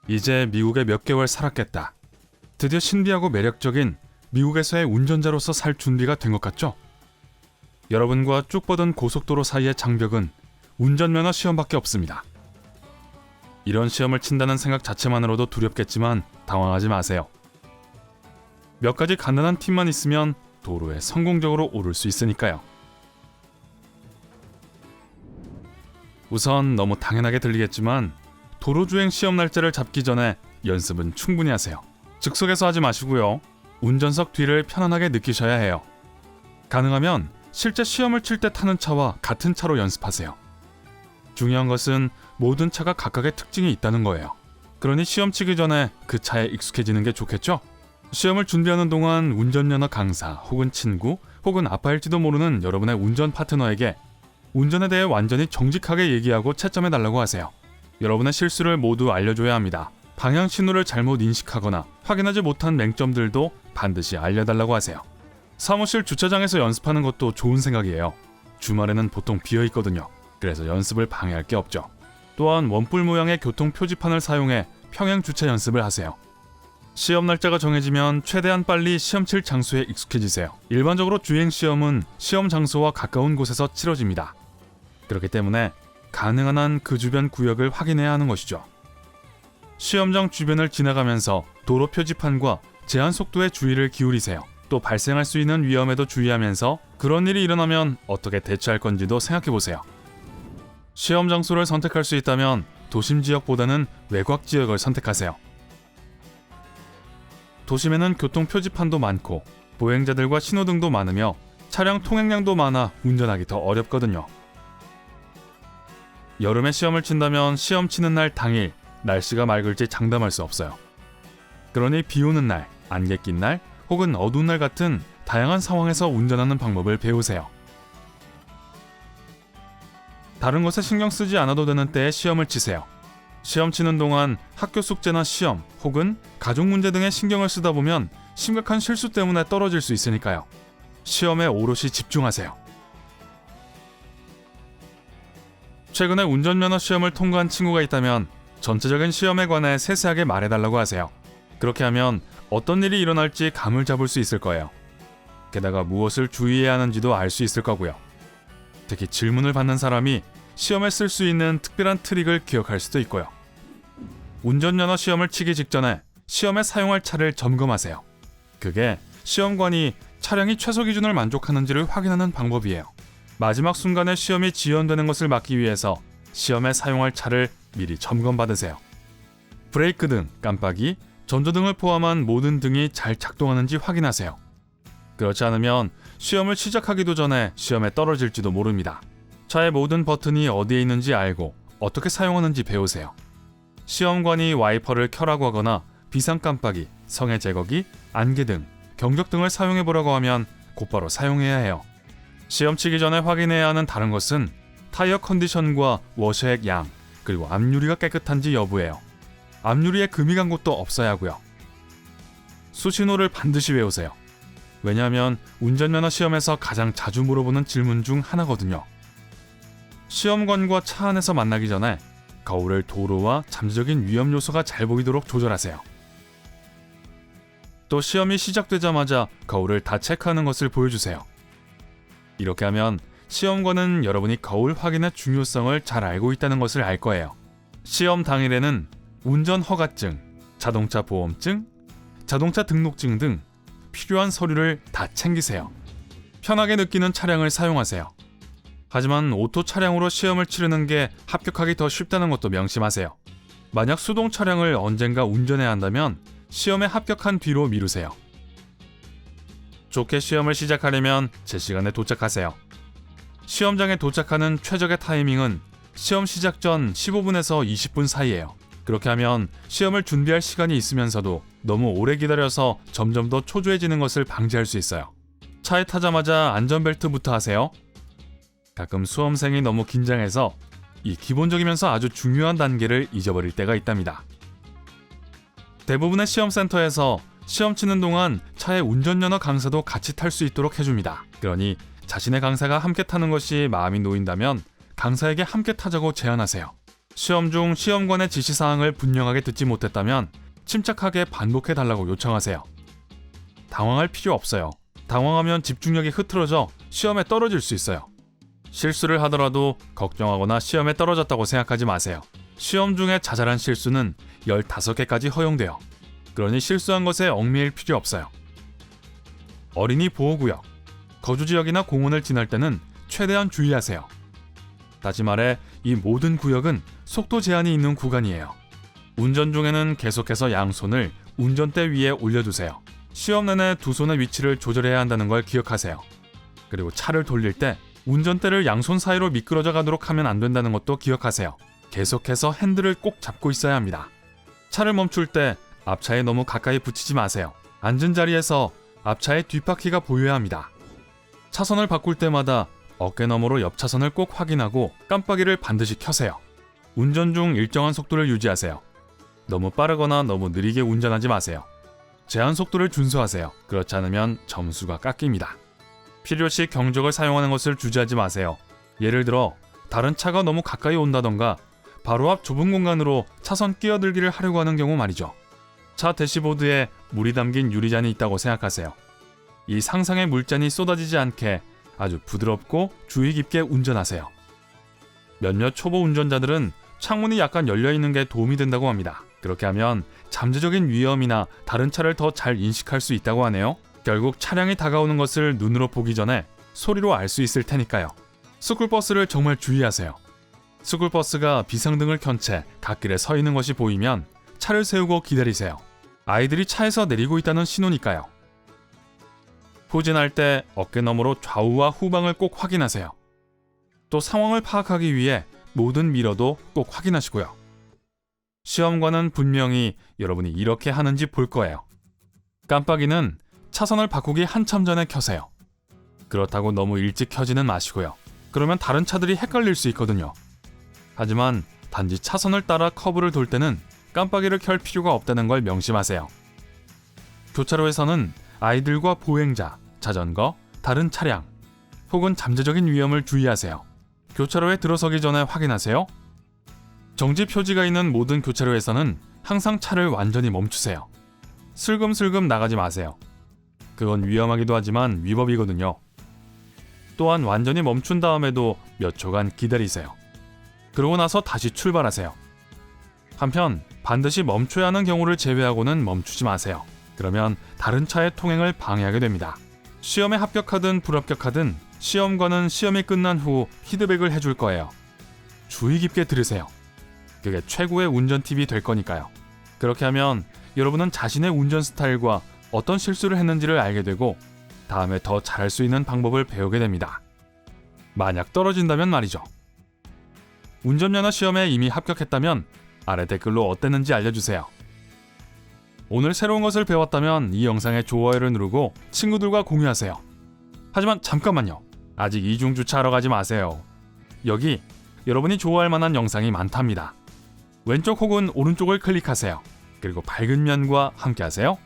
이제 미국에 몇 개월 살았겠다. 드디어 신비하고 매력적인 미국에서의 운전자로서 살 준비가 된 것 같죠? 여러분과 쭉 뻗은 고속도로 사이의 장벽은 운전면허 시험밖에 없습니다. 이런 시험을 친다는 생각 자체만으로도 두렵겠지만 당황하지 마세요. 몇 가지 간단한 팁만 있으면 도로에 성공적으로 오를 수 있으니까요. 우선 너무 당연하게 들리겠지만 도로주행 시험 날짜를 잡기 전에 연습은 충분히 하세요. 즉석에서 하지 마시고요. 운전석 뒤를 편안하게 느끼셔야 해요. 가능하면 실제 시험을 칠 때 타는 차와 같은 차로 연습하세요. 중요한 것은 모든 차가 각각의 특징이 있다는 거예요. 그러니 시험 치기 전에 그 차에 익숙해지는 게 좋겠죠? 시험을 준비하는 동안 운전면허 강사 혹은 친구 혹은 아빠일지도 모르는 여러분의 운전 파트너에게 운전에 대해 완전히 정직하게 얘기하고 채점해달라고 하세요. 여러분의 실수를 모두 알려줘야 합니다. 방향 신호를 잘못 인식하거나 확인하지 못한 맹점들도 반드시 알려달라고 하세요. 사무실 주차장에서 연습하는 것도 좋은 생각이에요. 주말에는 보통 비어있거든요. 그래서 연습을 방해할 게 없죠. 또한 원뿔 모양의 교통 표지판을 사용해 평행 주차 연습을 하세요. 시험 날짜가 정해지면 최대한 빨리 시험 칠 장소에 익숙해지세요. 일반적으로 주행 시험은 시험 장소와 가까운 곳에서 치러집니다. 그렇기 때문에 가능한 한 그 주변 구역을 확인해야 하는 것이죠. 시험장 주변을 지나가면서 도로 표지판과 제한 속도에 주의를 기울이세요. 또 발생할 수 있는 위험에도 주의하면서 그런 일이 일어나면 어떻게 대처할 건지도 생각해보세요. 시험 장소를 선택할 수 있다면 도심 지역보다는 외곽 지역을 선택하세요. 도심에는 교통 표지판도 많고 보행자들과 신호등도 많으며 차량 통행량도 많아 운전하기 더 어렵거든요. 여름에 시험을 친다면 시험 치는 날 당일 날씨가 맑을지 장담할 수 없어요. 그러니 비 오는 날, 안개 낀 날, 혹은 어두운 날 같은 다양한 상황에서 운전하는 방법을 배우세요. 다른 것에 신경 쓰지 않아도 되는 때에 시험을 치세요. 시험 치는 동안 학교 숙제나 시험 혹은 가족 문제 등에 신경을 쓰다 보면 심각한 실수 때문에 떨어질 수 있으니까요. 시험에 오롯이 집중하세요. 최근에 운전면허 시험을 통과한 친구가 있다면 전체적인 시험에 관해 세세하게 말해달라고 하세요. 그렇게 하면 어떤 일이 일어날지 감을 잡을 수 있을 거예요. 게다가 무엇을 주의해야 하는지도 알 수 있을 거고요. 특히 질문을 받는 사람이 시험에 쓸 수 있는 특별한 트릭을 기억할 수도 있고요. 운전면허 시험을 치기 직전에 시험에 사용할 차를 점검하세요. 그게 시험관이 차량이 최소 기준을 만족하는지를 확인하는 방법이에요. 마지막 순간에 시험이 지연되는 것을 막기 위해서 시험에 사용할 차를 미리 점검받으세요. 브레이크 등, 깜빡이, 전조등을 포함한 모든 등이 잘 작동하는지 확인하세요. 그렇지 않으면 시험을 시작하기도 전에 시험에 떨어질지도 모릅니다. 차의 모든 버튼이 어디에 있는지 알고 어떻게 사용하는지 배우세요. 시험관이 와이퍼를 켜라고 하거나 비상 깜빡이, 성해 제거기, 안개등, 경적등을 사용해보라고 하면 곧바로 사용해야 해요. 시험 치기 전에 확인해야 하는 다른 것은 타이어 컨디션과 워셔액 양, 그리고 앞유리가 깨끗한지 여부예요. 앞유리에 금이 간 곳도 없어야 하고요. 수신호를 반드시 외우세요. 왜냐하면 운전면허 시험에서 가장 자주 물어보는 질문 중 하나거든요. 시험관과 차 안에서 만나기 전에 거울을 도로와 잠재적인 위험 요소가 잘 보이도록 조절하세요. 또 시험이 시작되자마자 거울을 다 체크하는 것을 보여주세요. 이렇게 하면 시험관은 여러분이 거울 확인의 중요성을 잘 알고 있다는 것을 알 거예요. 시험 당일에는 운전 허가증, 자동차 보험증, 자동차 등록증 등 필요한 서류를 다 챙기세요. 편하게 느끼는 차량을 사용하세요. 하지만 오토 차량으로 시험을 치르는 게 합격하기 더 쉽다는 것도 명심하세요. 만약 수동 차량을 언젠가 운전해야 한다면 시험에 합격한 뒤로 미루세요. 좋게 시험을 시작하려면 제 시간에 도착하세요. 시험장에 도착하는 최적의 타이밍은 시험 시작 전 15분에서 20분 사이예요. 그렇게 하면 시험을 준비할 시간이 있으면서도 너무 오래 기다려서 점점 더 초조해지는 것을 방지할 수 있어요. 차에 타자마자 안전벨트부터 하세요. 가끔 수험생이 너무 긴장해서 이 기본적이면서 아주 중요한 단계를 잊어버릴 때가 있답니다. 대부분의 시험센터에서 시험 치는 동안 차의 운전면허 강사도 같이 탈 수 있도록 해줍니다. 그러니 자신의 강사가 함께 타는 것이 마음이 놓인다면 강사에게 함께 타자고 제안하세요. 시험 중 시험관의 지시사항을 분명하게 듣지 못했다면 침착하게 반복해달라고 요청하세요. 당황할 필요 없어요. 당황하면 집중력이 흐트러져 시험에 떨어질 수 있어요. 실수를 하더라도 걱정하거나 시험에 떨어졌다고 생각하지 마세요. 시험 중에 자잘한 실수는 15개까지 허용돼요. 그러니 실수한 것에 얽매일 필요 없어요. 어린이 보호구역, 거주지역이나 공원을 지날 때는 최대한 주의하세요. 다시 말해 이 모든 구역은 속도 제한이 있는 구간이에요. 운전 중에는 계속해서 양손을 운전대 위에 올려두세요. 시험 내내 두 손의 위치를 조절해야 한다는 걸 기억하세요. 그리고 차를 돌릴 때 운전대를 양손 사이로 미끄러져 가도록 하면 안 된다는 것도 기억하세요. 계속해서 핸들을 꼭 잡고 있어야 합니다. 차를 멈출 때 앞차에 너무 가까이 붙이지 마세요. 앉은 자리에서 앞차의 뒷바퀴가 보여야 합니다. 차선을 바꿀 때마다 어깨 너머로 옆 차선을 꼭 확인하고 깜빡이를 반드시 켜세요. 운전 중 일정한 속도를 유지하세요. 너무 빠르거나 너무 느리게 운전하지 마세요. 제한 속도를 준수하세요. 그렇지 않으면 점수가 깎입니다. 필요시 경적을 사용하는 것을 주저하지 마세요. 예를 들어 다른 차가 너무 가까이 온다던가 바로 앞 좁은 공간으로 차선 끼어들기를 하려고 하는 경우 말이죠. 차 대시보드에 물이 담긴 유리잔이 있다고 생각하세요. 이 상상의 물잔이 쏟아지지 않게 아주 부드럽고 주의 깊게 운전하세요. 몇몇 초보 운전자들은 창문이 약간 열려있는 게 도움이 된다고 합니다. 그렇게 하면 잠재적인 위험이나 다른 차를 더 잘 인식할 수 있다고 하네요. 결국 차량이 다가오는 것을 눈으로 보기 전에 소리로 알 수 있을 테니까요. 스쿨버스를 정말 주의하세요. 스쿨버스가 비상등을 켠 채 갓길에 서 있는 것이 보이면 차를 세우고 기다리세요. 아이들이 차에서 내리고 있다는 신호니까요. 후진할 때 어깨 너머로 좌우와 후방을 꼭 확인하세요. 또 상황을 파악하기 위해 모든 미러도 꼭 확인하시고요. 시험관은 분명히 여러분이 이렇게 하는지 볼 거예요. 깜빡이는 차선을 바꾸기 한참 전에 켜세요. 그렇다고 너무 일찍 켜지는 마시고요. 그러면 다른 차들이 헷갈릴 수 있거든요. 하지만 단지 차선을 따라 커브를 돌 때는 깜빡이를 켤 필요가 없다는 걸 명심하세요. 교차로에서는 아이들과 보행자, 자전거, 다른 차량 혹은 잠재적인 위험을 주의하세요. 교차로에 들어서기 전에 확인하세요. 정지 표지가 있는 모든 교차로에서는 항상 차를 완전히 멈추세요. 슬금슬금 나가지 마세요. 그건 위험하기도 하지만 위법이거든요. 또한 완전히 멈춘 다음에도 몇 초간 기다리세요. 그러고 나서 다시 출발하세요. 한편 반드시 멈춰야 하는 경우를 제외하고는 멈추지 마세요. 그러면 다른 차의 통행을 방해하게 됩니다. 시험에 합격하든 불합격하든 시험관은 시험이 끝난 후 피드백을 해줄 거예요. 주의 깊게 들으세요. 그게 최고의 운전 팁이 될 거니까요. 그렇게 하면 여러분은 자신의 운전 스타일과 어떤 실수를 했는지를 알게 되고 다음에 더 잘할 수 있는 방법을 배우게 됩니다. 만약 떨어진다면 말이죠. 운전면허 시험에 이미 합격했다면 아래 댓글로 어땠는지 알려주세요. 오늘 새로운 것을 배웠다면 이 영상에 좋아요를 누르고 친구들과 공유하세요. 하지만 잠깐만요. 아직 이중주차하러 가지 마세요. 여기 여러분이 좋아할 만한 영상이 많답니다. 왼쪽 혹은 오른쪽을 클릭하세요. 그리고 밝은 면과 함께하세요.